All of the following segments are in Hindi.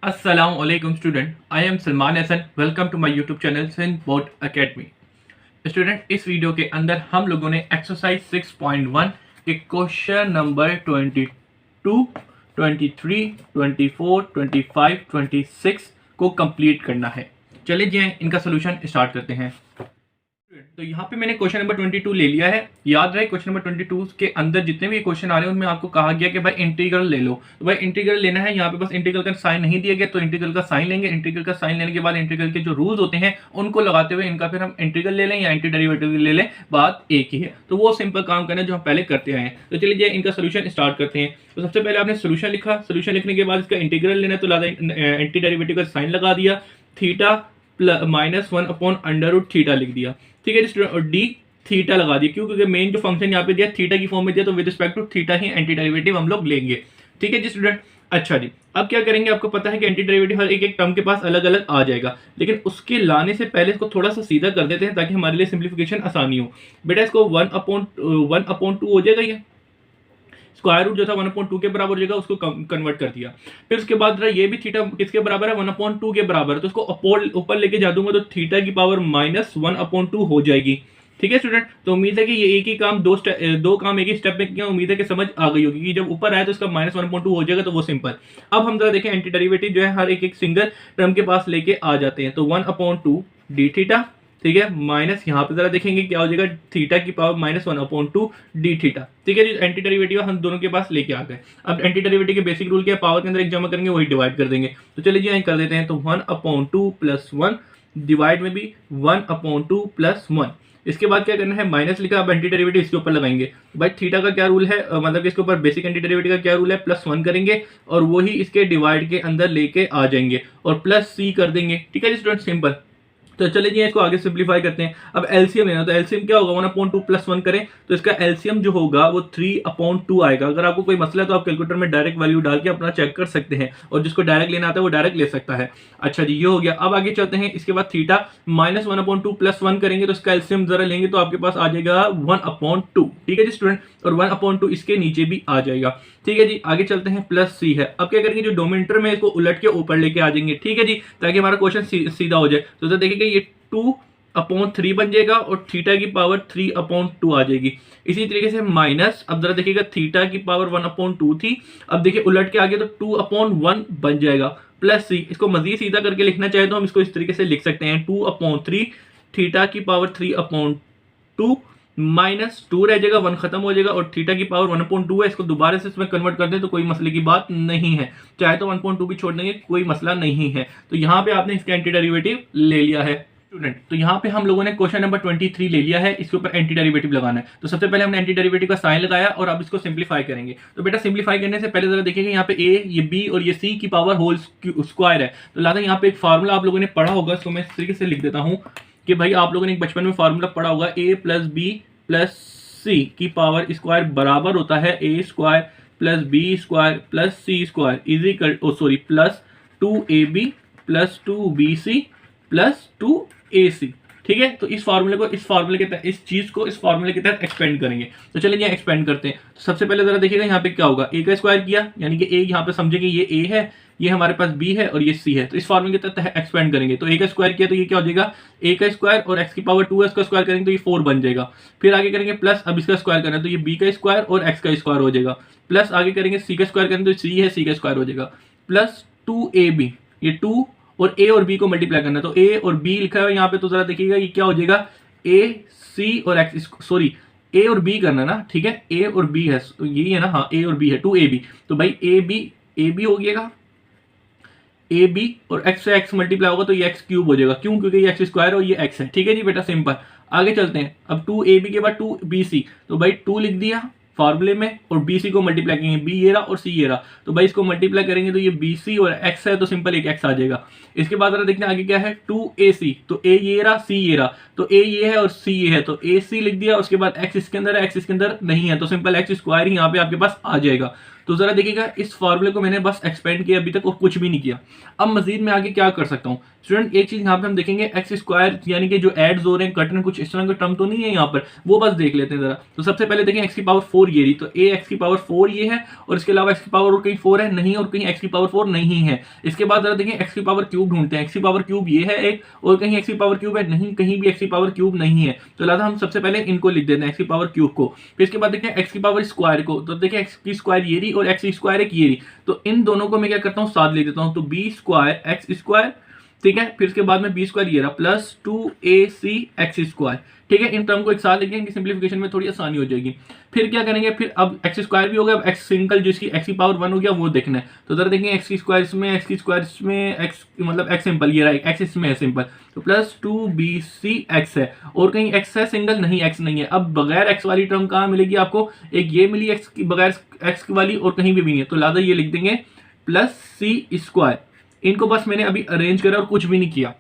Assalamualaikum student, I am Salman Hassan. Welcome to my YouTube channel Sinbot Academy. Student, इस वीडियो के अंदर हम लोगों ने एक्सरसाइज 6.1 के क्वेश्चन नंबर 22, 23, 24, 25, 26 को कंप्लीट करना है। चलिए जी इनका सोल्यूशन स्टार्ट करते हैं। तो यहाँ पे मैंने क्वेश्चन नंबर 22 ले लिया है। याद रहे क्वेश्चन नंबर 22 के अंदर जितने भी क्वेश्चन आ रहे हैं उनमें आपको कहा गया कि भाई इंटीग्रल ले लो। तो भाई इंटीग्रल लेना है, यहाँ पे बस इंटीग्रल का साइन नहीं दिया गया तो इंटीग्रल का साइन लेंगे। इंटीग्रल का साइन लेने के बाद इंटीग्रल के जो रूल्स होते हैं उनको लगाते हुए इनका फिर हम इंटीग्रल ले लें या एंटी डेरिवेटिव ले लें, बात एक ही है। तो वो सिंपल काम करना है जो हम पहले करते आए हैं। तो चलिए इनका सोल्यूशन स्टार्ट करते हैं। तो सबसे पहले आपने सोल्यूशन लिखा, सोल्यूशन लिखने के बाद इसका इंटीग्रल लेना, तो एंटी डेरिवेटिव का साइन लगा दिया, theta -1 upon under root theta लिख दिया। ठीक है जी स्टूडेंट, और डी थीटा लगा दिया। क्यों? क्योंकि मेन जो फंक्शन यहाँ पे दिया थीटा की फॉर्म में दिया, तो विद रिस्पेक्ट टू थीटा ही एंटी डेरिवेटिव हम लोग लेंगे। ठीक है जी स्टूडेंट। अच्छा जी, अब क्या करेंगे, आपको पता है कि एंटी डेरिवेटिव हर एक टर्म के पास अलग अलग आ जाएगा, लेकिन उसके लाने से पहले इसको थोड़ा सा सीधा कर देते हैं ताकि हमारे लिए सिंप्लीफिकेशन आसानी हो। बेटा इसको 1/2 हो जाएगा, ये स्क्वायर रूट जो था 1/2 के बराबर हो जाएगा, उसको कन्वर्ट कर दिया। फिर उसके बाद ये भी थीटा किसके बराबर है, 1/2 के बराबर है, तो उसको ऊपर लेके जा दूंगा तो थीटा की पावर -1/2 हो जाएगी। ठीक है स्टूडेंट। तो उम्मीद है कि ये एक ही काम दो काम एक ही स्टेप में किया। उम्मीद है कि समझ आ गई होगी कि जब ऊपर आया तो इसका -1/2 हो जाएगा, तो वो सिंपल। अब हम जरा देखें एंटी डेरिवेटिव जो है हर एक सिंगल टर्म के पास लेके आ जाते हैं। तो 1/2 डी थीटा, ठीक है, माइनस यहाँ पे जरा देखेंगे क्या हो जाएगा, थीटा की पावर -1/2 डी थीटा। ठीक है जी, एंटी डेरिवेटिव हम दोनों के पास लेके आ गए। अब एंटी डेरिवेटिव के बेसिक रूल क्या है, पावर के अंदर एक जमा करेंगे वही डिवाइड कर देंगे। तो चलिए जी कर देते हैं। तो 1/2 + 1 डिवाइड में भी 1/2 + 1। इसके बाद क्या करना है, माइनस लिखा, अब एंटी डेरिवेटिव इसके ऊपर लगाएंगे। भाई थीटा का क्या रूल है, मतलब कि इसके ऊपर बेसिक एंटी डेरिवेटिव का क्या रूल है, +1 करेंगे और वही इसके डिवाइड के अंदर लेके आ जाएंगे और +c कर देंगे। ठीक है जी स्टूडेंट, सिंपल। तो चलिए जी इसको आगे सिंप्लीफाई करते हैं। अब एलसीएम लेना, तो एलसीएम क्या होगा, 1/2 + 1 करें तो इसका एलसीएम जो होगा वो 3/2 आएगा। अगर आपको कोई मसला है तो आप कैलकुलेटर में डायरेक्ट वैल्यू डाल के अपना चेक कर सकते हैं, और जिसको डायरेक्ट लेना आता है वो डायरेक्ट ले सकता है। अच्छा जी, ये हो गया। अब आगे चलते हैं। इसके बाद थीटा -1/2 + 1 करेंगे तो इसका एलसीएम जरा लेंगे तो आपके पास आ जाएगा 1/2। ठीक है जी स्टूडेंट, और 1/2 इसके नीचे भी आ जाएगा। ठीक है जी, आगे चलते हैं। +c है। अब क्या करेंगे, जो डोमिनेटर में इसको उलट के ऊपर लेके आ जाएंगे। ठीक है जी, ताकि हमारा क्वेश्चन सीधा हो जाए। तो देखिए ये 2/3 बन जाएगा और थीटा की पावर 3/2 आ जाएगी। इसी तरीके से माइनस, अब जरा देखिएगा थीटा की पावर 1/2 थी, अब देखिए उलट के आगे तो 2/1 बन जाएगा, +c। इसको मजीद सीधा करके लिखना चाहे तो हम इसको इस तरीके से लिख सकते हैं, 2/3 थीटा की पावर 3/2 -2 रह जाएगा, 1 खत्म हो जाएगा, और थीटा की पावर 1/2 है। इसको दोबारा से इसमें कन्वर्ट कर दें तो कोई मसले की बात नहीं है, चाहे तो 1/2 भी छोड़ देंगे, कोई मसला नहीं है। तो यहाँ पे आपने इसका एंटी डेरिवेटिव ले लिया है स्टूडेंट। तो यहाँ पे हम लोगों ने क्वेश्चन नंबर 23 ले लिया है, इसके ऊपर एंटी डेरिवेटिव लगाना है। तो सबसे पहले हमने एंटी डेरिवेटिव का साइन लगाया और अब इसको सिंप्लीफाई करेंगे। तो बेटा सिंप्लीफाई करने से पहले जरा देखिएगा यहाँ पे ए, ये बी और ये सी की पावर होल स्क्वायर है। तो लिहाजा यहाँ पे एक फार्मूला आप लोगों ने पढ़ा होगा, इसको मैं इस तरीके से लिख देता हूँ कि भाई आप लोगों ने बचपन में फार्मूला पढ़ा होगा, a + b + c की पावर स्क्वायर बराबर होता है a² + b² + c² is equal +2ab + 2bc + 2ac। ठीक है, तो इस फार्मूले को इस फार्मूले के तहत एक्सपेंड करेंगे। तो चलिए यहाँ एक्सपेंड करते हैं। तो सबसे पहले जरा देखिएगा यहाँ पे क्या होगा, a का स्क्वायर किया, यानी कि a यहाँ पे समझेंगे ये a है, ये हमारे पास b है और ये c है। तो इस फार्मूले के तहत एक्सपेंड करेंगे। तो a का स्क्वायर किया तो ये क्या हो जाएगा, a का स्क्वायर और x की पावर 2 है, इसका स्क्वायर करेंगे तो ये 4 बन जाएगा। फिर आगे करेंगे प्लस, अब इसका स्क्वायर करना है तो ये b का स्क्वायर और x का स्क्वायर हो जाएगा। प्लस आगे करेंगे c का स्क्वायर करेंगे तो c है, c का स्क्वायर हो जाएगा, +2ab, ये 2 और a और b को मल्टीप्लाई करना है। तो a और b लिखा है यहाँ पे, तो जरा देखिएगा ये क्या हो जाएगा, a c और x, सॉरी a और b करना ना, ठीक है, a और b है, यही है ना, हाँ a और b है, 2ab। तो भाई ab हो गया, ab और x से x मल्टीप्लाई होगा तो ये x³ हो जाएगा। क्यों? क्योंकि ये x² और ये x है। ठीक है जी बेटा, सिंपल। आगे चलते हैं। अब 2ab के बाद 2bc, तो भाई 2 लिख दिया फार्मूले में और bc को मल्टीप्लाई करेंगे, b ये रहा और c ये रहा, तो भाई इसको मल्टीप्लाई करेंगे तो ये bc और x है, तो सिंपल एक x आ जाएगा। इसके बाद जरा देखना आगे क्या है, 2ac, तो a ये रहा, c ये रहा, तो a ये है और c ये है, तो ac लिख दिया। उसके बाद x इसके अंदर है, x इसके अंदर नहीं है, तो सिंपल x² ही यहाँ पे आपके पास आ जाएगा। तो जरा देखिएगा इस फॉर्मूले को मैंने बस एक्सपेंड किया अभी तक और कुछ भी नहीं किया। अब मजीद में आगे क्या कर सकता हूँ स्टूडेंट, एक चीज यहाँ पे हम देखेंगे एक्स स्क्वायर यानी कि जो एड्स हो रहे हैं कट में कुछ इस तरह का टर्म तो नहीं है यहाँ पर, वो बस देख लेते हैं जरा। तो सबसे पहले देखें एक्स की पावर 4 ये रही, तो ए एक्स की पावर 4 ये है और इसके अलावा एक्स की पावर और कहीं 4 है नहीं और कहीं एक्स की पावर 4 नहीं है। इसके बाद जरा देखें एक्स की पावर क्यूब ढूंढते हैं, एक्स की पावर क्यूब ये है एक और कहीं एक्स की पावर क्यूब है नहीं, कहीं भी एक्स की पावर क्यूब नहीं है। तो लिहाजा हम सबसे पहले इनको लिख देते हैं एक्स की पावर क्यूब को। फिर इसके बाद देखें एक्स की पावर स्क्वायर को, तो देखें एक्स की स्क्वायर ये रही और एक्स की स्क्वायर एक ये रही, तो इन दोनों को मैं क्या करता हूँ साथ ले देता हूँ, तो बी स्क्वायर एक्स स्क्वायर, ठीक है। फिर इसके बाद में बी स्क्वायर ये रहा प्लस 2ac एक्स स्क्वायर, ठीक है। इन टर्म को एक साथ लिखेंगे कि सिंप्लीफिकेशन में थोड़ी आसानी हो जाएगी। फिर क्या करेंगे, फिर अब एक्स स्क्वायर भी हो गया, अब एक्स सिंगल जो इसकी एक्स की पावर 1 हो गया वो देखना है। तो जरा देखेंगे एक्स की स्क्वायर इसमें, एक्स की स्क्वायर इसमें, एक्स मतलब एक्स सिंपल ये रहा एक्स इसमें है सिंपल, तो प्लस 2bc एक्स है और कहीं एक्स है सिंगल नहीं, एक्स नहीं है। अब बगैर एक्स वाली टर्म कहाँ मिलेगी आपको, एक ये मिली एक्स की बगैर एक्स वाली और कहीं भी नहीं है, तो लिहाजा ये लिख देंगे प्लस सी स्क्वायर। इनको बस मैंने अभी अरेंज करा और कुछ भी नहीं किया।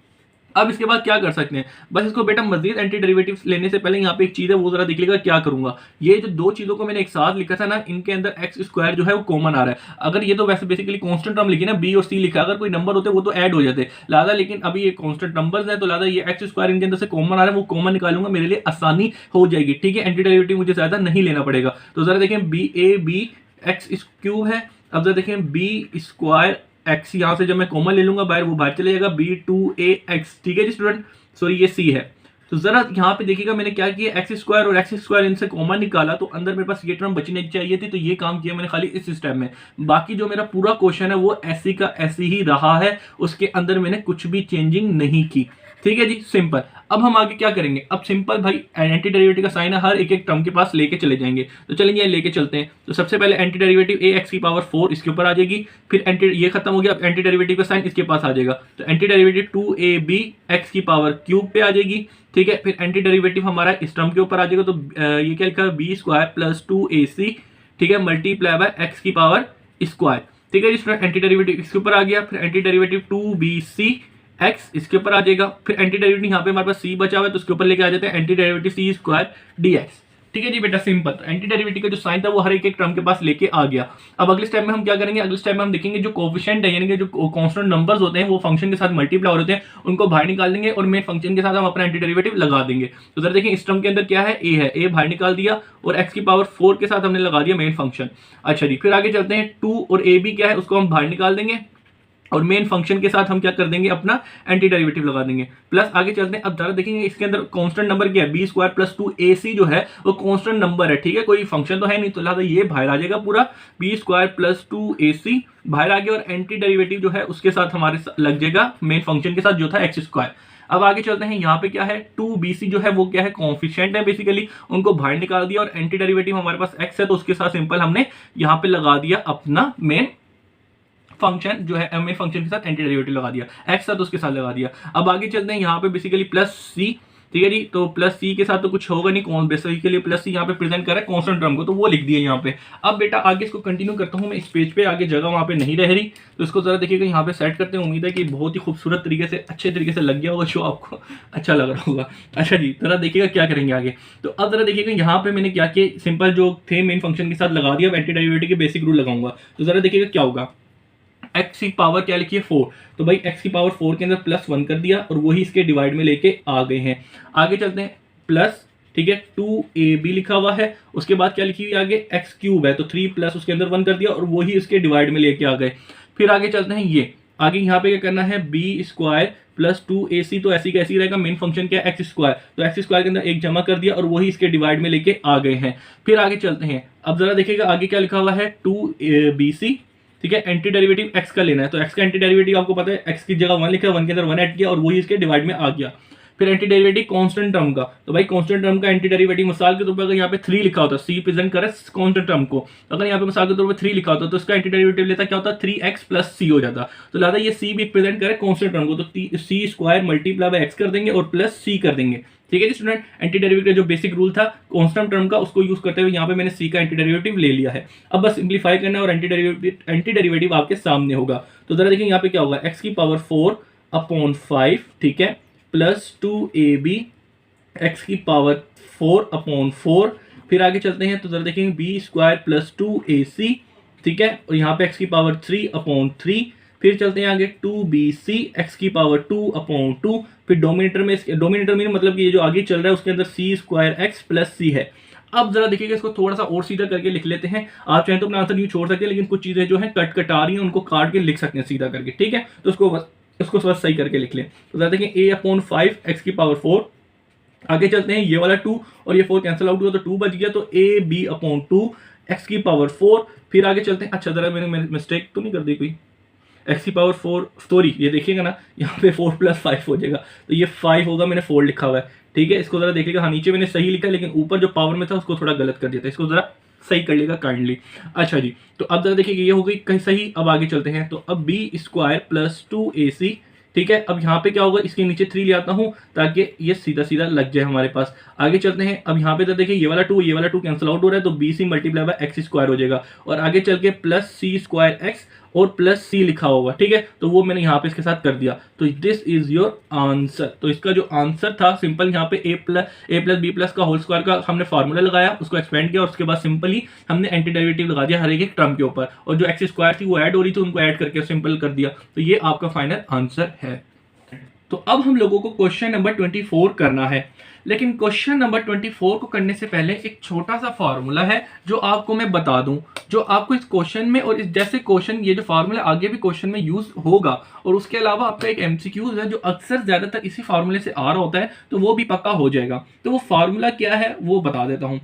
अब इसके बाद क्या कर सकते हैं, बस इसको बेटा मजीद एंटी डेरिवेटिव्स लेने से पहले यहाँ पे एक चीज है वो जरा देख लीजिएगा क्या करूंगा। ये जो दो चीजों को मैंने एक साथ लिखा था ना, इनके अंदर एक्स स्क्वायर जो है वो कॉमन आ रहा है। अगर ये तो वैसे बेसिकली कांस्टेंट टर्म लिखी ना, बी और सी लिखा, अगर कोई नंबर होते वो तो ऐड हो जाते लिहाजा, लेकिन अभी ये कांस्टेंट नंबर्स है तो लिहाजा ये एक्स स्क्वायर इनके अंदर से कॉमन आ रहा है, वो कॉमन निकालूंगा, मेरे लिए आसानी हो जाएगी, ठीक है। एंटी डेरिवेटिव मुझे ज्यादा नहीं लेना पड़ेगा। तो जरा देखें B A B x cube है, अब जरा देखें बी स्क्वायर एक्स, यहां से जब मैं कॉमन ले लूंगा बाहर वो बाहर चले जाएगा, बी टू ए एक्स, ठीक है जी स्टूडेंट, सॉरी ये सी है। तो जरा यहाँ पे देखिएगा मैंने क्या किया, एक्स स्क्वायर और एक्स स्क्वायर इनसे कॉमन निकाला तो अंदर मेरे पास ये टर्म बचनी चाहिए थी, तो ये काम किया मैंने खाली इस स्टेप में। बाकी जो मेरा पूरा क्वेश्चन है वो ऐसी का ऐसी ही रहा है, उसके अंदर मैंने कुछ भी चेंजिंग नहीं की, ठीक है जी सिंपल। अब हम आगे क्या करेंगे, अब सिंपल भाई एंटी डेरिवेटिव का साइन है, हर एक एक टर्म के पास लेके चले जाएंगे। तो चलेंगे लेके चलते हैं। तो सबसे पहले एंटी डेरिवेटिव ए एक्स की पावर 4 इसके ऊपर आ जाएगी, फिर एंटी ये खत्म हो गया, अब एंटी डेरिवेटिव का साइन इसके पास आ जाएगा, तो एंटी डेरिवेटिव 2ab एक्स की पावर क्यूब पे आ जाएगी, ठीक है। फिर एंटी डेरिवेटिव हमारा इस टर्म के ऊपर आ जाएगा, तो ये क्या लिखा है बी स्क्वायर प्लस 2ac, ठीक है, मल्टीप्लाई बाय एक्स की पावर स्क्वायर, ठीक है जी स्टूडेंट। एंटी डेरिवेटिव इसके ऊपर आ गया, फिर एंटी डेरिवेटिव 2bc एक्स इसके ऊपर आ जाएगा, फिर एंटी डेरिवेटिव यहाँ पे हमारे पास सी बचा हुआ है तो उसके ऊपर लेके आ जाते हैं एंटी डेरिवेटिव सी स्क्वायर डीएक्स, ठीक है जी बेटा सिंपल। तो एंटी डेरिवेटिव का जो साइन था वो हर एक एक टर्म के पास लेके आ गया। अब अगले स्टेप में हम क्या करेंगे, अगले स्टेप में हम देखेंगे जो कोफिशिएंट है यानी कि जो कांस्टेंट नंबर्स होते हैं वो फंक्शन के साथ मल्टीप्लाई हो रहे हैं, उनको बाहर निकाल देंगे और मेन फंक्शन के साथ हम अपना एंटी डेरिवेटिव लगा देंगे। तो जरा देखें इस टर्म के अंदर क्या है, ए है, ए बाहर निकाल दिया और एक्स की पावर 4 के साथ हमने लगा दिया मेन फंक्शन। अच्छा जी, फिर आगे चलते हैं, 2 और ए बी क्या है उसको हम बाहर निकाल देंगे और मेन फंक्शन के साथ हम क्या कर देंगे अपना एंटी डेरिवेटिव लगा देंगे। प्लस आगे चलते हैं, अब जरा देखेंगे इसके अंदर कांस्टेंट नंबर क्या है, बी स्क्वायर प्लस 2ac जो है वो कांस्टेंट नंबर है, ठीक है, कोई फंक्शन तो है नहीं, तो लिहाजा ये बाहर आ जाएगा पूरा, बी स्क्वायर प्लस 2ac बाहर आ गया और एंटी डेरिवेटिव जो है उसके साथ हमारे लग जाएगा मेन फंक्शन के साथ जो था एक्स स्क्वायर। अब आगे चलते हैं, यहाँ पे क्या है 2bc जो है वो क्या है कोफिशिएंट है बेसिकली, उनको बाहर निकाल दिया और एंटी डेरिवेटिव हमारे पास x है तो उसके साथ सिंपल हमने यहाँ पे लगा दिया अपना मेन फंक्शन जो है, मेन फंक्शन के साथ एंटी डेरिवेटिव लगा दिया, एक्स था तो उसके साथ लगा दिया। अब आगे चलते हैं, यहाँ पे बेसिकली प्लस सी, ठीक है जी, तो प्लस सी के साथ तो कुछ होगा नहीं, कौन बेसिकली प्लस सी यहाँ पे प्रेजेंट कर रहा है कांस्टेंट टर्म को, तो वो लिख दिया यहाँ पे। अब बेटा आगे इसको कंटिन्यू करता हूँ मैं, इस पेज पे आगे जगह वहाँ पे नहीं रह रही, तो इसको जरा देखिएगा यहाँ पे सेट करते हैं। उम्मीद है कि बहुत ही खूबसूरत तरीके से अच्छे तरीके से लग गया होगा, जो आपको अच्छा लग रहा होगा। अच्छा जी, जरा देखिएगा क्या करेंगे आगे। तो अब जरा देखिएगा यहाँ पे मैंने क्या किया, सिंपल जो थे मेन फंक्शन के साथ लगा दिया, एंटी डेरिवेटिव के बेसिक रूल लगाऊंगा। तो जरा देखिएगा क्या होगा, एक्स की पावर क्या लिखी है 4, तो भाई एक्स की पावर 4 के अंदर प्लस 1 कर दिया और वही इसके डिवाइड में लेके आ गए हैं। आगे चलते हैं, प्लस, ठीक है, 2ab लिखा हुआ है, उसके बाद क्या लिखी हुई आगे एक्स क्यूब है, तो 3 प्लस उसके अंदर 1 कर दिया और वही इसके डिवाइड में लेके आ गए। फिर आगे चलते हैं, ये आगे यहाँ पे क्या करना है, बी स्क्वायर प्लस 2ac, तो ऐसी कैसी रहेगा, मेन फंक्शन क्या है एक्स स्क्वायर, तो एक्स स्क्वायर के अंदर एक जमा कर दिया और वही इसके डिवाइड में लेके आ गए हैं। फिर आगे चलते हैं, अब जरा देखिएगा आगे क्या लिखा हुआ है 2bc, ठीक है, एंटी डेरिवेटिव एक्स का लेना है, तो एक्स का एंटी डेरिवेटिव आपको पता है एक्स की जगह 1 लिखा है, 1 के अंदर 1 ऐड किया और वही इसके डिवाइड में आ गया। फिर एंटी डेरिवेटिव कांस्टेंट टर्म का, तो भाई कांस्टेंट टर्म का एंटी डेरिवेटिव मिसाल के तौर पर अगर यहाँ पे 3 लिखा होता, सी प्रेजेंट करे कांस्टेंट टर्म को, अगर यहाँ पे मिसाल के तौर पर 3 लिखा होता तो इसका एंटी डेरिवेटिव लेता क्या होता, 3x प्लस सी हो जाता। तो लिहाजा ये सी भी प्रेजेंट करे कांस्टेंट टर्म को, तो सी स्क्वायर मल्टीप्लाई बाय एक्स कर देंगे और प्लस सी कर देंगे, ठीक है जी स्टूडेंट। एंटी डेरिवेटिव का जो बेसिक रूल था कांस्टेंट टर्म का उसको यूज करते हुए यहाँ पे मैंने सी का एंटी डेरिवेटिव ले लिया है। अब बस सिंप्लीफाई करना है और एंटी डेरिवेटिव आपके सामने होगा। तो जरा देखिए यहाँ पे क्या होगा, एक्स की पावर 4/5, ठीक है, प्लस 2ab एक्स की पावर 4/4। फिर आगे चलते हैं, तो जरा देखेंगे बी स्क्वायर प्लस 2ac, ठीक है, और यहाँ पे x की पावर 3/3, फिर चलते हैं आगे 2bc x की पावर 2/2, फिर डोमिनेटर में मतलब कि ये जो आगे चल रहा है उसके अंदर c² x प्लस c है। अब जरा देखिएगा, इसको थोड़ा सा और सीधा करके लिख लेते हैं। आप चाहें तो अपना आंसर यूं छोड़ सकते हैं, लेकिन कुछ चीजें जो है कट आ रही हैं उनको काट के लिख सकते हैं सीधा करके, ठीक है। तो उसको बस सही करके लिख लें। तो जरा देखिए a/5 x की पावर 4, आगे चलते हैं, ये वाला 2 और ये 4 कैंसिल आउट हुआ तो 2 बच गया, तो ab/2 x की पावर 4। फिर आगे चलते हैं, अच्छा जरा मैंने मिस्टेक तो नहीं कर दी कोई, x की पावर 4 सॉरी, ये देखिएगा ना यहाँ पे 4 + 5 हो जाएगा, तो ये 5 होगा, मैंने 4 लिखा हुआ है, ठीक है। इसको जरा देखिएगा, हाँ नीचे मैंने सही लिखा है लेकिन ऊपर जो पावर में था उसको थोड़ा गलत कर दिया था, इसको जरा सही कर लेगा काइंडली। अच्छा जी, तो अब जरा देखिए ये हो गई कहीं सही। अब आगे चलते हैं, तो अब b² + 2ac, ठीक है। अब यहाँ पे क्या होगा, इसके नीचे 3 ले आता हूँ ताकि ये सीधा सीधा लग जाए हमारे पास। आगे चलते हैं, अब यहाँ पे तो देखिए ये वाला 2 कैंसिल आउट हो रहा है, तो bc × x² हो जाएगा, और आगे चल के +c² x और +c लिखा होगा, ठीक है। तो वो मैंने यहाँ पे इसके साथ कर दिया, तो दिस इज योर आंसर। तो इसका जो आंसर था सिंपल, यहाँ पे a + b+ का होल स्क्वायर का हमने फार्मूला लगाया, उसको एक्सपेंड किया और उसके बाद सिंपली हमने एंटी डेरिवेटिव लगा दिया हर एक टर्म के ऊपर, और जो x² थी वो ऐड हो रही थी उनको ऐड करके सिंपल कर दिया। तो ये आपका फाइनल आंसर है। तो अब हम लोगों को क्वेश्चन नंबर 24 करना है, लेकिन क्वेश्चन नंबर 24 को करने से पहले एक छोटा सा फार्मूला है जो आपको मैं बता दूं, जो आपको इस क्वेश्चन में और इस जैसे क्वेश्चन, ये जो फार्मूला आगे भी क्वेश्चन में यूज होगा, और उसके अलावा आपका एक एमसीक्यूज है जो अक्सर ज्यादातर इसी फार्मूले से आ रहा होता है, तो वो भी पक्का हो जाएगा। तो वो फार्मूला क्या है वो बता देता हूं।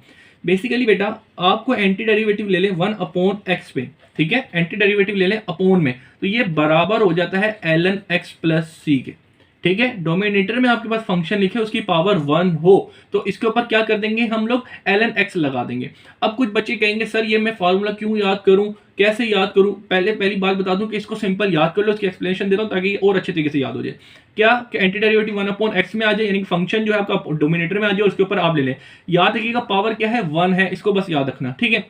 बेसिकली बेटा, आपको एंटी डेरिवेटिव ले लें 1/x पे, ठीक है, एंटी डेरिवेटिव ले लें अपोन में, तो ये बराबर हो जाता है ln x + c के, ठीक है। डोमिनेटर में आपके पास फंक्शन लिखे उसकी पावर 1 हो, तो इसके ऊपर क्या कर देंगे हम लोग, ln x लगा देंगे। अब कुछ बच्चे कहेंगे सर ये मैं फार्मूला क्यों याद करूं, कैसे याद करूं। पहली बात बता दूं कि इसको सिंपल याद कर लो, इसकी एक्सप्लेनेशन देता हूं ताकि ये और अच्छे तरीके से याद हो जाए। क्या कि एंटी डेरिवेटिव 1/x में आ जाए, यानी फंक्शन जो है आपका डोमिनेटर में आ जाए, उसके ऊपर आप ले लें। याद रखिएगा पावर क्या है, 1 है, इसको बस याद रखना, ठीक है।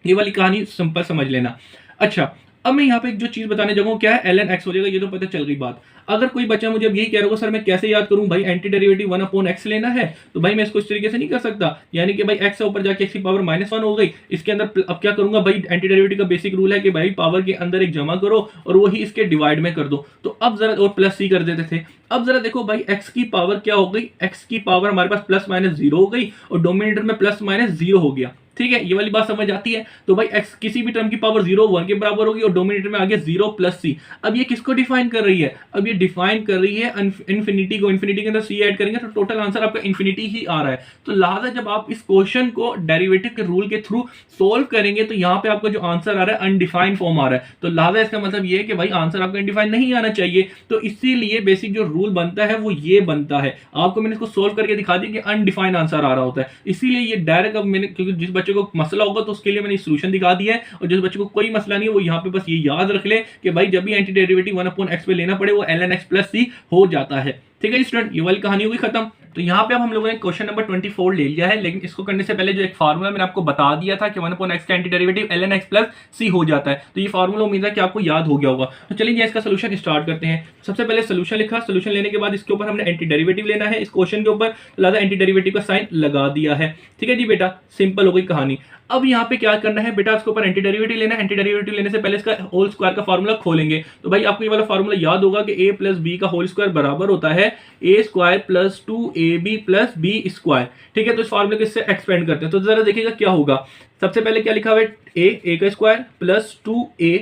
ये वाली कहानी सिंपल समझ लेना। अच्छा, अब मैं यहाँ पे एक जो चीज बताने जाऊँ क्या है, ln x हो जाएगा, ये तो पता चल गई बात। अगर कोई बच्चा मुझे अब यही कह रहा होगा सर मैं कैसे याद करूं भाई, एंटी डेरिवेटिव 1/x लेना है, तो भाई मैं इसको इस तरीके से नहीं कर सकता, यानी कि भाई x ऊपर जाके x की पावर -1 हो गई, इसके अंदर अब क्या करूंगा भाई, एंटी डेरिवेटिव का बेसिक रूल है कि भाई पावर के अंदर एक जमा करो और वही इसके डिवाइड में कर दो। तो अब जरा, और +c कर देते थे। अब जरा देखो भाई x की पावर क्या हो गई, x की पावर हमारे पास ±0 हो गई और डोमिनेटर में ±0 हो गया, ठीक है। ये वाली बात समझ आती है। तो भाई x किसी भी टर्म की पावर 0 1 के बराबर होगी और डोमिनेटर में आ गया 0 + c। अब ये किसको डिफाइन कर रही है, अब ये डिफाइन कर रही है इन्फिनिटी को, इन्फिनिटी के अंदर c ऐड करेंगे तो टोटल आंसर आपका इन्फिनिटी ही आ रहा है। तो लिहाजा जब आप इस क्वेश्चन को डेरिवेटिव के रूल के थ्रू सोल्व करेंगे तो यहाँ पे आपका जो आंसर आ रहा है अनडिफाइंड फॉर्म आ रहा है। तो लिहाजा इसका मतलब ये है कि भाई आंसर आपका अनडिफाइंड नहीं आना चाहिए। तो इसीलिए बेसिक जो रूल बनता है वो ये बनता है। आपको मैंने इसको सोल्व करके दिखा दिया कि अनडिफाइंड आंसर आ रहा होता है, इसीलिए ये डायरेक्ट, अब मैंने, क्योंकि जिस बच्चे को मसला होगा तो उसके लिए मैंने सोल्यूशन दिखा दिया है, और जिस बच्चे को कोई मसला नहीं है वो यहाँ पे बस ये याद रख ले कि भाई जब भी एंटी डेरिवेटिव 1/x पे लेना पड़े वो ln x + c हो जाता है, ठीक है स्टूडेंट। ये वाली कहानी हो गई खत्म। तो यहाँ पे अब हम लोगों ने क्वेश्चन नंबर 24 ले लिया है, लेकिन इसको करने से पहले जो एक फार्मूला मैंने आपको बता दिया था कि 1/x का anti derivative ln x + c हो जाता है, तो ये फार्मूला उम्मीद है कि आपको याद हो गया होगा। तो चलिए इसका सोल्यूशन स्टार्ट करते हैं। सबसे पहले सोल्यूशन लिखा, सोल्यूशन लेने के बाद इसके ऊपर हमने एंटी डेरिवेटिव लेना है इस क्वेश्चन के ऊपर, लिहाजा एंटी डेरिवेटिव का साइन लगा दिया है, ठीक है जी बेटा, सिंपल हो गई कहानी। अब यहाँ पे क्या करना है बेटा, इसके ऊपर एंटी डेरिवेटिव लेना है। एंटी डेरिवेटिव लेने से पहले इसका होल स्क्वायर का फार्मूला खोलेंगे, तो भाई आपको ये वाला फार्मूला याद होगा कि a + b का होल स्क्वायर बराबर होता है a² + 2ab + b², ठीक है। तो इस फार्मूले को इससे एक्सपेंड करते हैं, तो जरा देखिएगा क्या होगा। सबसे पहले क्या लिखा हुआ है, a का स्क्वायर + 2a,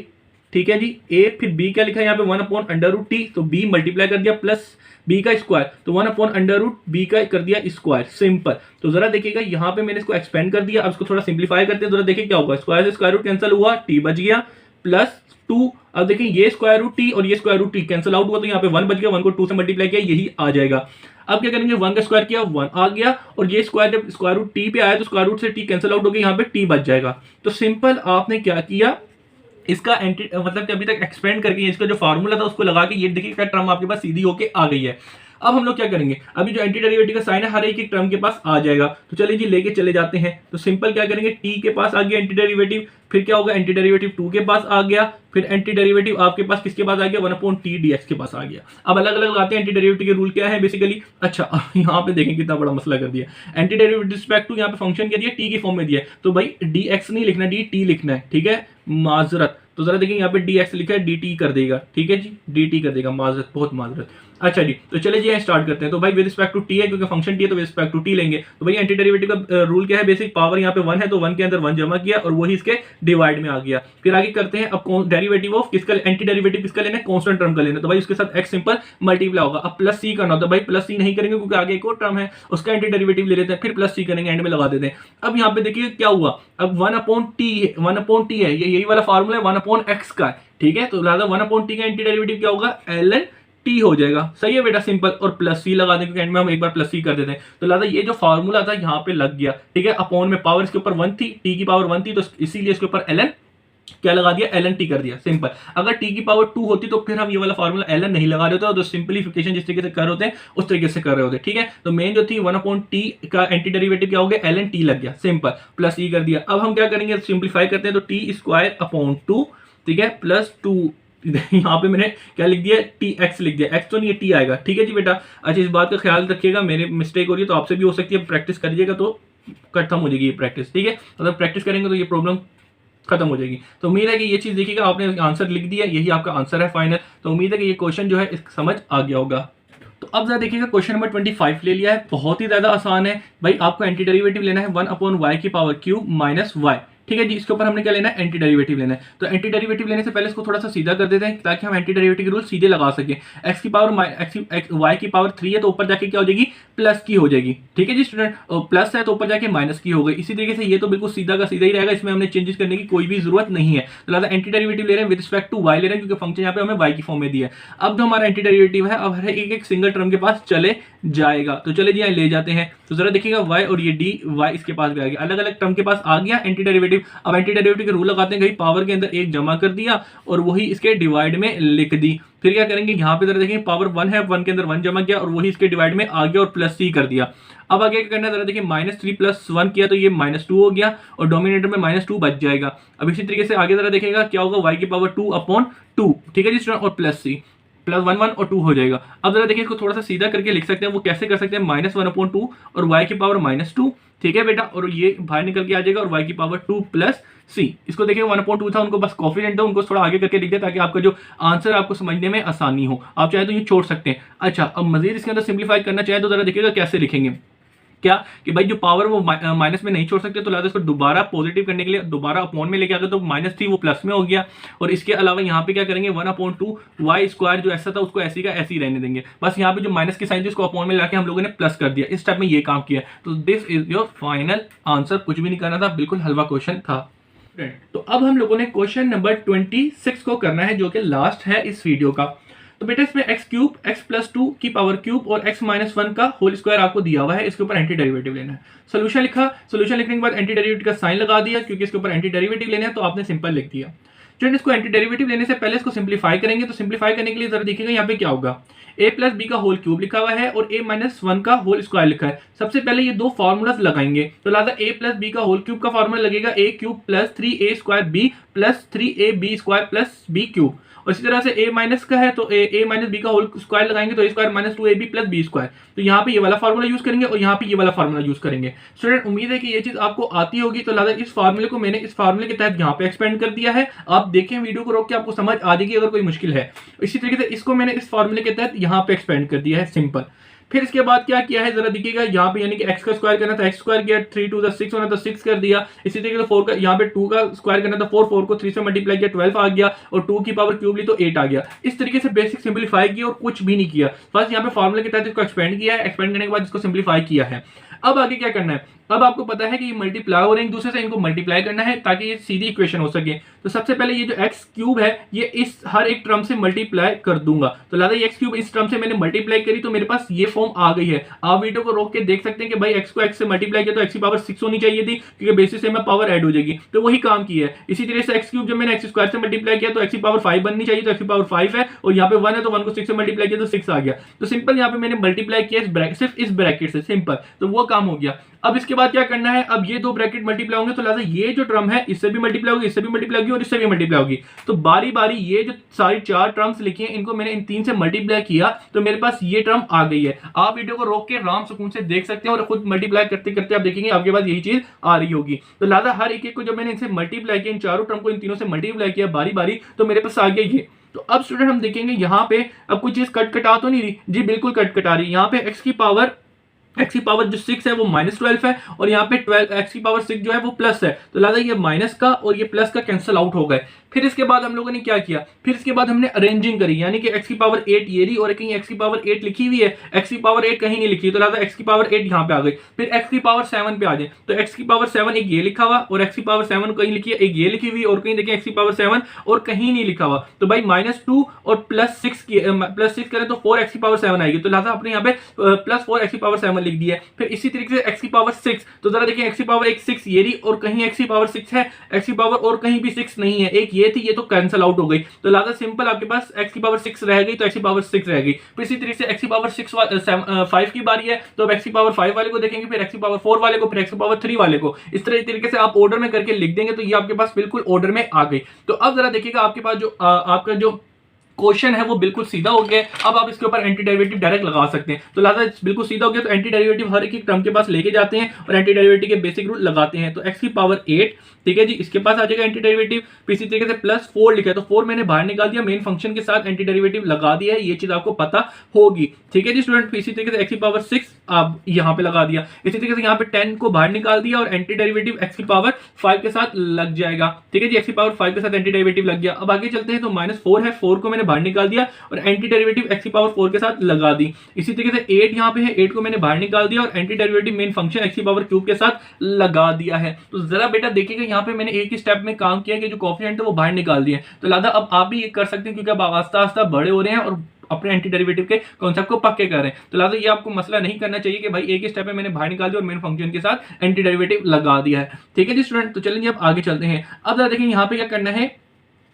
ठीक है जी, a, फिर b क्या लिखा है यहाँ पे 1/√t, तो b मल्टीप्लाई कर दिया प्लस b का स्क्वायर, तो 1/√b का कर दिया स्क्वायर, सिंपल। तो जरा देखिएगा यहाँ पे मैंने इसको एक्सपेंड कर दिया। अब इसको थोड़ा सिंप्लीफाई करते हैं, जरा देखिए क्या होगा, स्क्वायर से स्क्वायर रूट कैंसिल हुआ, t बच गया +2। अब देखिए ये √t और ये √t कैंसिल आउट हुआ, तो यहाँ पे 1 बच गया, 1 को 2 से मल्टीप्लाई किया, यही आ जाएगा। अब क्या करेंगे, 1 का स्क्वायर किया 1 आ गया, और ये स्क्वायर जब √t पे आया तो स्क्वायर रूट से t कैंसिल आउट हो गया, यहाँ पे t बच जाएगा। तो सिंपल आपने क्या किया, इसका एंटी मतलब कि अभी तक एक्सपेंड करके इसका जो फार्मूला था उसको लगा के ये देखिए क्या टर्म आपके पास सीधी होके आ गई है। अब हम लोग क्या करेंगे, अभी जो एंटी डेरिवेटिव का साइन है हर एक टर्म के पास आ जाएगा, तो चलिए जी लेके चले जाते हैं। तो सिंपल क्या करेंगे, टी के पास आ गया एंटी डेरिवेटिव, फिर क्या होगा एंटी डेरिवेटिव 2 के पास आ गया, फिर एंटी डेरिवेटिव आपके पास किसके पास आ गया 1/t dx के पास आ गया। अब अलग अलग लगाते हैं एंटी डेरिवेटिव के रूल क्या है बेसिकली। अच्छा यहाँ पे देखें कितना बड़ा मसला कर दिया। एंटी डेरिवेटिव रिस्पेक्ट टू यहाँ पे फंक्शन क्या दिया, टी की फॉर्म में दिया है, तो भाई dx नहीं लिखना dt लिखना है, ठीक है माजरत। तो जरा देखिए यहाँ पे dx लिखा है dt कर देगा, ठीक है जी dt कर देगा, माजरत बहुत माजरत। अच्छा जी तो चले जी स्टार्ट करते हैं। तो भाई विद रिस्पेक्ट टू टी है क्योंकि फंक्शन टी है तो विद रिस्पेक्ट टू टी लेंगे। तो भाई एंटी डेरिवेटिव का रूल क्या है, बेसिक पावर यहाँ पे 1 है तो 1 के अंदर 1 जमा किया और वही इसके डिवाइड में आ गया। फिर आगे करते हैं, अब डेरिवेटिव ऑफ किसका, एंटी डेरिवेटिव किसका लेना है, कांस्टेंट टर्म का लेना है, तो भाई उसके साथ x सिंपल मल्टीप्लाई होगा। अब प्लस सी करना होता है, भाई प्लस सी नहीं करेंगे क्योंकि आगे एक और टर्म है उसका एंटी डेरिवेटिव ले लेते हैं, फिर प्लस सी करेंगे, एंड में लगा देते हैं। अब यहाँ पे देखिए क्या हुआ, अब 1/t है, ये यही वाला फार्मूला है 1/x का है, ठीक है। तो लिहाजा 1/t का एंटी डेरिवेटिव क्या होगा, ln टी हो जाएगा, सही है बेटा सिंपल, और प्लस सी लगा दें क्योंकि एंड में हम एक बार प्लस सी कर देते हैं। तो लिहाजा ये जो फार्मूला था यहाँ पे लग गया, ठीक है। अपॉन में पावर इसके ऊपर 1 थी, टी की पावर 1 थी, तो इसीलिए इसके ऊपर ln क्या लगा दिया, ln t कर दिया सिंपल। अगर t की पावर 2 होती तो फिर हम ये वाला फार्मूला ln नहीं लगा रहे होते, तो सिंपलीफिकेशन जिस तरीके से कर रहे होते हैं उस तरीके से कर रहे होते, ठीक है। तो मेन जो थी 1/t का एंटी डेरिवेटिव क्या हो गया, ln t लग गया सिंपल, प्लस e कर दिया। अब हम क्या करेंगे, सिंपलीफाई करते हैं, तो t²/2, ठीक है, प्लस 2, यहाँ पे मैंने क्या लिख दिया, tx लिख दिया, x तो नहीं है t आएगा, ठीक है जी बेटा। अच्छा इस बात का ख्याल रखिएगा, मेरे मिस्टेक हो रही है तो आपसे भी हो सकती है, प्रैक्टिस करिएगा तो खत्म हो जाएगी ये प्रैक्टिस, ठीक है। अगर प्रैक्टिस करेंगे तो ये प्रॉब्लम खत्म हो जाएगी। तो उम्मीद है कि ये चीज देखिएगा, आपने आंसर लिख दिया, यही आपका आंसर है फाइनल। तो उम्मीद है कि ये क्वेश्चन जो है समझ आ गया होगा। तो अब जरा देखिएगा क्वेश्चन नंबर 25 ले लिया है, बहुत ही ज्यादा आसान है भाई। आपको एंटी डेरिवेटिव लेना है 1/y³ माइनस y, ठीक है जी। इसके ऊपर हमने क्या लेना है, एंटी डेरिवेटिव लेना है। तो एंटी डेरिवेटिव लेने से पहले इसको थोड़ा सा सीधा कर देते हैं ताकि हम एंटी डेरिवेटिव के रूल सीधे लगा सकें। x की पावर y की पावर 3 है तो ऊपर जाके क्या हो जाएगी, प्लस की हो जाएगी, ठीक है जी स्टूडेंट। और प्लस है तो ऊपर जाके माइनस की हो गई। इसी तरीके से ये तो बिल्कुल सीधा का सीधा ही रहेगा, इसमें हमने चेंजेस करने की कोई भी जरूरत नहीं है। तो लिहाजा एंटी डेरिवेटिव ले रहे हैं विद रिस्पेक्ट टू y ले रहे हैं क्योंकि फंक्शन यहाँ पे हमें y की फॉर्म में दिया है। अब जो हमारा एंटी डेरिवेटिव है अब हर एक सिंगल टर्म के पास चले जाएगा, तो चले जी ले जाते हैं। तो जरा देखिएगा y और ये dy इसके पास भी आ गया, अलग अलग टर्म के पास आ गया एंटी डेरिवेटिव। अब एंटी डेरिवेटिव के रूल लगाते हैं, कहीं पावर के अंदर एक जमा कर दिया और वही इसके डिवाइड में लिख दी। फिर क्या करेंगे, यहाँ पे जरा देखिए पावर 1 है, 1 के अंदर 1 जमा किया और वही इसके डिवाइड में आ गया और प्लस सी कर दिया। अब आगे क्या करना है, जरा देखिए -3 + 1 किया तो ये -2 हो गया और डोमिनेटर में -2 बच जाएगा। अब इसी तरीके से आगे जरा देखिएगा क्या होगा, y की पावर 2/2, ठीक है जी स्टूडेंट, और प्लस सी, प्लस 1 1 और 2 हो जाएगा। अब जरा देखिए इसको थोड़ा सा सीधा करके लिख सकते हैं, वो कैसे कर सकते हैं, -1/2 और y की पावर -2, ठीक है बेटा, और ये बाहर निकल के आ जाएगा और y की पावर 2 प्लस सी। इसको देखिए 1/2 था, उनको बस कॉन्फिडेंट था, उनको थोड़ा आगे करके लिख दिया ताकि आपका जो आंसर आपको समझने में आसानी हो। आप चाहे तो ये छोड़ सकते हैं। अच्छा अब मजीद इसके अंदर सिंप्लीफाई करना चाहे तो जरा देखिएगा कैसे लिखेंगे, क्या कि भाई जो पावर वो माइनस में नहीं छोड़ सकते, तो लिहाजा इसको दोबारा पॉजिटिव करने के लिए दोबारा अपॉन में लेके आ गए, तो माइनस थी वो प्लस में हो गया। और इसके अलावा यहाँ पे क्या करेंगे, 1/2 y² जो ऐसा था उसको ऐसी का ऐसी रहने देंगे, बस यहाँ पे जो माइनस की साइन थी उसको अपॉन में लाके हम लोगों ने प्लस कर दिया। इस टाइप में ये काम किया। तो this is your final answer, कुछ भी नहीं करना था, बिल्कुल हलवा क्वेश्चन था। तो अब हम लोगों ने क्वेश्चन नंबर 26 को करना है जो कि लास्ट है इस वीडियो का। तो बेटा इसमें x³ x+2 की पावर क्यूब और x-1 का होल स्क्वायर आपको दिया हुआ है, इसके ऊपर एंटी डेरिवेटिव लेना है। सोल्यूशन लिखा, सोल्यूशन लिखने के बाद एंटी डेरिवेटिव का साइन लगा दिया क्योंकि इसके ऊपर एंटी डेरिवेटिव लेना है, तो आपने सिंपल लिख दिया। स्टूडेंट इसको एंटी डेरिवेटिव लेने से पहले इसको सिंप्लीफाई करेंगे, तो सिंप्लीफाई करने के लिए जरा देखिएगा यहाँ पे क्या होगा, a+b का होल क्यूब लिखा हुआ है और a-1 का होल स्क्वायर लिखा है। सबसे पहले ये दो फार्मूलाज लगाएंगे, तो लिहाजा a+b का होल क्यूब का फार्मूला लगेगा a³ + 3a² + 3ab² + b³। और इसी तरह से a- का है तो a-b का होल स्क्वायर लगाएंगे तो a² - 2ab + b²। तो यहाँ पे ये वाला फार्मूला यूज करेंगे और यहाँ पे ये वाला फार्मूला यूज करेंगे। स्टूडेंट उम्मीद है कि ये चीज आपको आती होगी, तो लिहाजा इस फार्मूले को मैंने इस फार्मूले के तहत यहाँ पे एक्सपेंड कर दिया है। आप देखें वीडियो को रोक के, आपको समझ आ जाएगी अगर कोई मुश्किल है। इसी तरीके से इसको मैंने इस फार्मूले के तहत यहाँ पे एक्सपेंड कर दिया है, सिंपल। फिर इसके बाद क्या किया है जरा देखिएगा, यहाँ पे यानी कि x का स्क्वायर करना था x² किया, 3 2 6 होना था 6 कर दिया। इसी तरीके से 4 का यहाँ पे 2 का स्क्वायर करना था 4 को 3 से मल्टीप्लाई किया 12 आ गया और 2 की पावर क्यूब ली तो 8 आ गया। इस तरीके से बेसिक सिंप्लीफाई किया और कुछ भी नहीं किया, बस यहाँ पे फॉर्मूले के तहत इसको एक्सपेंड किया है। एक्सपेंड करने के बाद इसको सिंप्लीफाई किया है। अब आगे क्या करना है, अब आपको पता है कि ये मल्टीप्लाई हो रहे हैं एक दूसरे से, इनको मल्टीप्लाई करना है ताकि ये सीधी इक्वेशन हो सके। तो सबसे पहले ये जो एक्स क्यूब है ये इस हर एक टर्म से मल्टीप्लाई कर दूंगा, तो लिहाजा एक्स क्यूब इस टर्म से मैंने मल्टीप्लाई करी तो मेरे पास ये फॉर्म आ गई है। आप वीडियो को रोक के देख सकते हैं कि भाई एक्स को एक्स से मल्टीप्लाई किया तो एक्स की पावर 6 होनी चाहिए थी, क्योंकि बेसिस से में पावर ऐड हो जाएगी, तो वही काम किया है। इसी तरह से एक्स क्यूब जब मैंने एक्स स्क्वायर से मल्टीप्लाई किया तो एक्स की पावर 5 बननी चाहिए, तो एक्स की पावर 5 है और यहाँ पे 1 है तो 1 को 6 से मल्टीप्लाई किया तो 6 आ गया। तो सिंपल यहाँ पे मैंने मल्टीप्लाई किया सिर्फ इस ब्रैकेट से, सिंपल, तो वो काम हो गया। अब इसके बाद क्या करना है, अब ये दो ब्रैकेट मल्टीप्लाई होंगे तो लिहाजा ये जो टर्म है इससे भी मल्टीप्लाई होगी, इससे भी मल्टीप्लाई होगी और इससे भी मल्टीप्लाई होगी। तो बारी बारी ये जो सारी चार टर्म्स लिखी हैं इनको मैंने इन तीन से मल्टीप्लाई किया तो मेरे पास ये टर्म आ गई है। आप वीडियो को रोक के आराम सुकून से देख सकते हैं और खुद मल्टीप्लाई करते करते आप देखेंगे आपके पास यही चीज आ रही होगी। तो लिहाजा हर एक को जब मैंने इनसे मल्टीप्लाई किया, इन चारों टर्म को इन तीनों से मल्टीप्लाई किया बारी बारी, तो मेरे पास आ गया ये। तो अब स्टूडेंट हम देखेंगे यहाँ पे अब कुछ चीज कट कटा तो नहीं रही जी, बिल्कुल कट कटा रही है। यहाँ पे एक्स की पावर जो 6 है वो -12 है और यहाँ पे 12 एक्स की पावर 6 जो है वो प्लस है, तो लिहाजा ये माइनस का और ये प्लस का कैंसिल आउट हो गए। फिर इसके बाद हम लोगों ने क्या किया, फिर इसके बाद हमने अरेंजिंग करी, यानी कि एक्स की पावर 8 ये रही और कहीं एक्स की पावर 8 लिखी हुई है, एक्स की पावर 8 कहीं नहीं लिखी, तो लिहाजा एक्स की पावर 8 यहाँ पे आ गई। फिर एक्स की पावर 7 पे आ जाए तो एक्स की पावर 7 एक ये लिखा हुआ और एक्स की पावर 7 कहीं लिखी है, एक ये लिखी हुई और कहीं देखिए एक्स की पावर 7 और कहीं नहीं लिखा हुआ। तो भाई -2 और +6 करें तो 4 एक्स की पावर 7 आएगी, तो लिहाजा आपने यहाँ पे +4 एक्स की पावर 7 लिख दिया है। फिर इसी तरीके से एक्स की पावर 6, तो जरा देखिए एक्स की पावर 6 ये रही और कहीं एक्स की पावर 6 है, एक्स की पावर और कहीं भी 6 नहीं है, एक ये थी ये तो कैंसिल आउट हो गई, तो लिहाजा सिंपल आपके पास एक्स की पावर 6 रह गई तो एक्स की पावर 6 रह गई। फिर इसी तरीके से एक्स की पावर 5 की बारी है तो अब एक्स की पावर 5 वाले को देखेंगे, फिर एक्स की पावर 4 वाले को, फिर एक्स की पावर 3 वाले को, इस तरीके से आप ऑर्डर में करके लिख देंगे तो ये आपके पास बिल्कुल ऑर्डर में आ गई। तो अब जरा देखिएगा आपके पास जो आपका जो क्वेश्चन है वो बिल्कुल सीधा हो गया। अब आप इसके ऊपर एंटी डेरिवेटिव डायरेक्ट लगा सकते हैं, तो लिहाजा बिल्कुल सीधा हो गया। तो एंटी डेरिवेटिव हर एक टर्म के पास लेके जाते हैं और एंटी डेरिवेटिव के बेसिक रूल लगाते हैं। तो एक्स की पावर 8, ठीक है जी, इसके पास आ जाएगा एंटी डेरिवेटिव। इसी तरीके से +4 लिखा है तो 4 मैंने बाहर निकाल दिया, मेन फंक्शन के साथ एंटी डेरिवेटिव लगा दिया है, ये चीज आपको पता होगी, ठीक है जी स्टूडेंट। इसी तरीके से एक्स की पावर 6 आप यहाँ पे लगा दिया, इसी तरीके से यहाँ पे 10 को बाहर निकाल दिया और एंटी डेरिवेटिव एक्स की पावर 5 के साथ लग जाएगा, ठीक है जी, एक्स की पावर 5 के साथ एंटी डेरिवेटिव लग गया। अब आगे चलते हैं तो -4 है, 4 को मैंने बाहर निकाल दिया और एंटी डेरिवेटिव एक्स की पावर 4 के साथ लगा दी। इसी तरीके से 8 यहाँ पे है, 8 को मैंने बाहर निकाल दिया और anti derivative main function x की पावर क्यूब के साथ लगा दिया है। तो जरा बेटा देखिएगा यहाँ पे मैंने एक ही स्टेप में काम किया कि जो कोफिशिएंट है वो बाहर निकाल दिए, तो लिहाजा अब आप भी ये कर सकते हैं क्योंकि अब आस्ता आस्ता बड़े हो रहे हैं और अपने एंटी डेरिवेटिव के कॉन्सेप्ट को पक्के कर रहे हैं। तो लिहाजा ये आपको मसला नहीं करना चाहिए कि भाई एक ही स्टेप में मैंने बाहर निकाल दिया और मेन फंक्शन के साथ एंटी डेरिवेटिव लगा दिया है, ठीक है जी स्टूडेंट। तो चलिए अब आगे चलते हैं। अब जरा देखें यहाँ पे क्या करना है,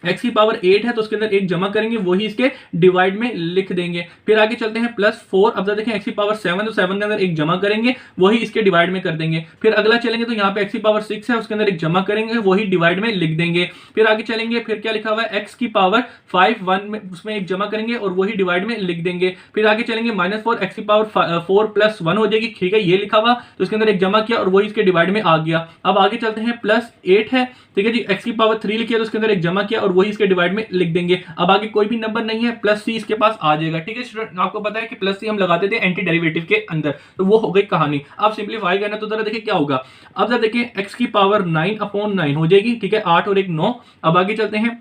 एक्स की पावर 8 है तो उसके अंदर 1 जमा करेंगे, वही इसके डिवाइड में लिख देंगे। फिर आगे चलते हैं +4, अब देखें एक्स की पावर 7 तो 7 के अंदर 1 जमा करेंगे, वही इसके डिवाइड में कर देंगे। फिर अगला चलेंगे तो यहाँ पे एक्स की पावर 6 है, उसके अंदर 1 जमा करेंगे, वही डिवाइड में लिख देंगे। फिर आगे चलेंगे, फिर क्या लिखा हुआ है, एक्स की पावर 5 1 में उसमें 1 जमा करेंगे और वही डिवाइड में लिख देंगे। फिर आगे चलेंगे -4, एक्स की पावर 4 + 1 हो जाएगी, ठीक है, ये लिखा हुआ तो उसके अंदर 1 जमा किया और वही इसके डिवाइड में आ गया। अब आगे चलते हैं +8 है, ठीक है जी, एक्स की पावर 3 लिखी है तो उसके अंदर 1 जमा किया और वही इसके डिवाइड में लिख देंगे। अब आगे कोई भी नंबर नहीं है, +c इसके पास आ जाएगा, ठीक है स्टूडेंट। आपको पता है कि +c हम लगाते थे एंटी डेरिवेटिव के अंदर, तो वो हो गई कहानी। अब सिंपलीफाई करना तो जरा देखिए क्या होगा। अब जरा देखिए एक्स की पावर 9/9 हो जाएगी, ठीक है, 8 और 1 9। अब आगे चलते हैं,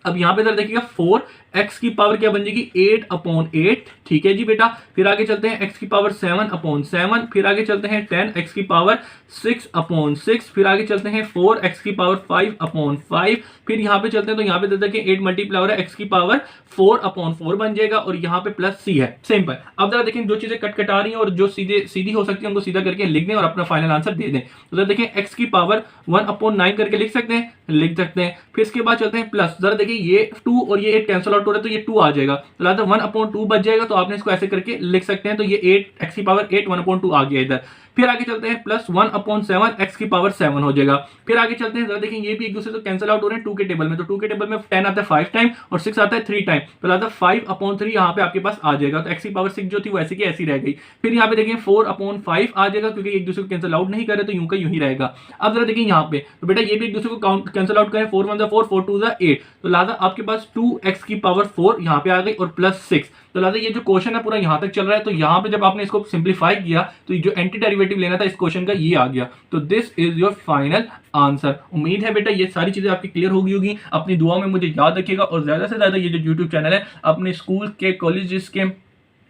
अब यहां पे जरा देखिएगा 4 एक्स की पावर क्या बन जाएगी 8/8, ठीक है जी बेटा। फिर आगे चलते हैं एक्स की पावर 7/7, फिर आगे चलते हैं 10 एक्स की पावर 6/6, फिर आगे चलते हैं 4 एक्स की पावर 5/5, फिर यहाँ पे चलते हैं तो यहाँ पे देखिए 8 मल्टीप्लाई हो रहा है, एक्स की पावर 4/4 बन जाएगा और यहाँ पे +c है, सिंपल। अब जरा देखें जो चीजें कट कटा रही हैं और जो सीधी हो सकती है उनको सीधा करके लिख दें और अपना फाइनल आंसर दे दें। तो जरा देखें एक्स की पावर 1/9 करके लिख सकते हैं, लिख सकते हैं। फिर इसके बाद चलते हैं प्लस, जरा देखिए ये 2 और ये 8 कैंसिल आउट हो रहा है तो ये 2 आ जाएगा, तो लिहाजा 1/2 बच जाएगा। तो आपने इसको ऐसे करके लिख सकते हैं, तो ये 8 एक्स की पावर 8 1/2 आ गया इधर। फिर आगे चलते हैं +1/7 एक्स की पावर 7 हो जाएगा। फिर आगे चलते हैं, जरा देखें ये भी एक दूसरे से कैंसिल आउट हो रहे हैं 2 के टेबल में, तो 2 के टेबल में 10 आता है 5 टाइम और 6 आता है 3 टाइम, तो लिहाजा 5/3 यहाँ पे आपके पास आ जाएगा। तो एक्स की पावर 6 जो थी वो ऐसी की ऐसी रह गई। फिर यहाँ पे देखिए 4/5 आ जाएगा क्योंकि एक दूसरे को कैंसिल आउट नहीं कर रहे तो यूं का यूं ही रहेगा। अब जरा देखिए यहाँ पे, तो बेटा ये भी एक दूसरे को कैंसिल आउट करें, 4 1 4 4 2 8, तो लिहाजा आपके पास 2 एक्स की पावर 4 यहाँ पे आ गई और +6। तो लिहाजा ये जो क्वेश्चन है पूरा यहाँ तक चल रहा है। तो यहाँ पे जब आपने इसको सिंप्लीफाई किया तो जो एंटी डेरिवेटिव लेना था इस क्वेश्चन का ये आ गया। तो this is your final answer. उम्मीद है बेटा ये सारी चीजें आपकी क्लियर होगी। अपनी दुआ में मुझे याद रखिएगा और ज्यादा से ज्यादा ये जो यूट्यूब चैनल है अपने स्कूल के, कॉलेजेस के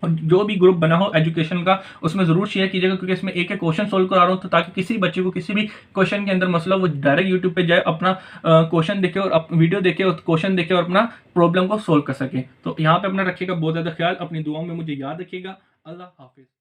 जो भी ग्रुप बना हो एजुकेशन का उसमें ज़रूर शेयर कीजिएगा, क्योंकि इसमें एक क्वेश्चन सोल्व करा रहा हूँ, तो ताकि किसी बच्चे को किसी भी क्वेश्चन के अंदर मसला वो डायरेक्ट यूट्यूब पे जाए, अपना क्वेश्चन देखे और वीडियो देखे और क्वेश्चन देखे और अपना प्रॉब्लम को सोल्व कर सके। तो यहाँ पे अपना रखिएगा बहुत ज़्यादा ख्याल, अपनी दुआओं में मुझे याद रखिएगा। अल्लाह हाफिज़।